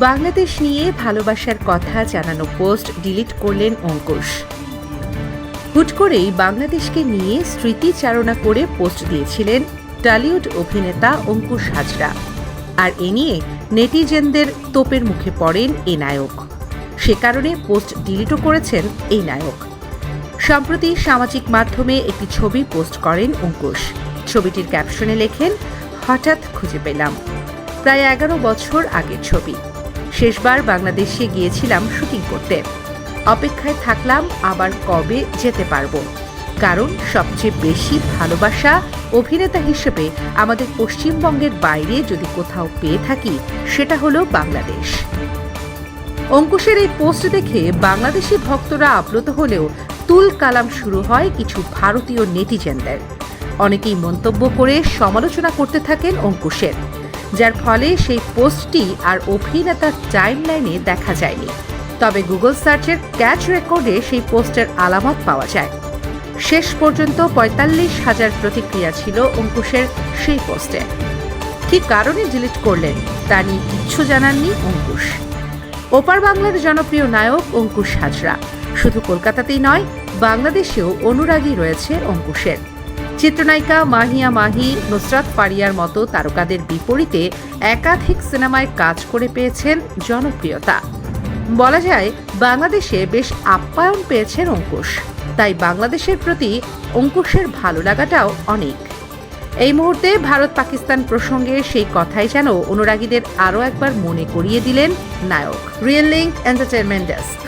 বাংলাদেশ নিয়ে ভালোবাসার কথা জানানো পোস্ট ডিলিট করলেন অঙ্কুশ। হুট করেই বাংলাদেশকে নিয়ে স্মৃতিচারণা করে পোস্ট দিয়েছিলেন টলিউড অভিনেতা অঙ্কুশ হাজরা। আর এ নিয়ে নেটিজেনদের তোপের মুখে পড়েন এই নায়ক। সে কারণে পোস্ট ডিলিটও করেছেন এই নায়ক। সম্প্রতি সামাজিক মাধ্যমে একটি ছবি পোস্ট করেন অঙ্কুশ। ছবিটির ক্যাপশনে লেখেন, হঠাৎ খুঁজে পেলাম। প্রায় 11 বছর আগের ছবি। শেষবার বাংলাদেশে গিয়েছিলাম শুটিং করতে। অপেক্ষায় থাকলাম আবার কবে যেতে পারবো, কারণ সবচেয়ে বেশি ভালোবাসা অভিনেতা হিসেবে আমাদের পশ্চিমবঙ্গের বাইরে যদি কোথাও পেয়ে থাকি সেটা হলো বাংলাদেশ। অঙ্কুশের এই পোস্ট দেখে বাংলাদেশি ভক্তরা আপ্লুত হলেও তুল কালাম শুরু হয় কিছু ভারতীয় নেটিজেনদের। অনেকেই মন্তব্য করে সমালোচনা করতে থাকেন অঙ্কুশের, যার ফলে সেই পোস্টটি আর অভিনেতার টাইমলাইনে দেখা যায়নি। তবে গুগল সার্চের ক্যাচ রেকর্ডে সেই পোস্টের আলামত পাওয়া যায়। শেষ পর্যন্ত ৪৫,০০০ প্রতিক্রিয়া ছিল অঙ্কুশের সেই পোস্টে। কী কারণে ডিলিট করলেন তা নিয়ে কিচ্ছু জানাননি অঙ্কুশ। ওপার বাংলার জনপ্রিয় নায়ক অঙ্কুশ হাজরা শুধু কলকাতাতেই নয়, বাংলাদেশেও অনুরাগী রয়েছে অঙ্কুশের। চিত্রনায়িকা মাহিয়া মাহি, নুসরাত ফারিয়ার মতো তারকাদের বিপরীতে একাধিক সিনেমায় কাজ করে পেয়েছেন জনপ্রিয়তা। বলা যায় বাংলাদেশে বেশ আপ্যায়ন পেয়েছেন অঙ্কুশ, তাই বাংলাদেশের প্রতি অঙ্কুশের ভালো লাগাটাও অনেক। এই মুহূর্তে ভারত পাকিস্তান প্রসঙ্গে সেই কথাই যেন অনুরাগীদের আরও একবার মনে করিয়ে দিলেন নায়ক। Real link entertainment desk.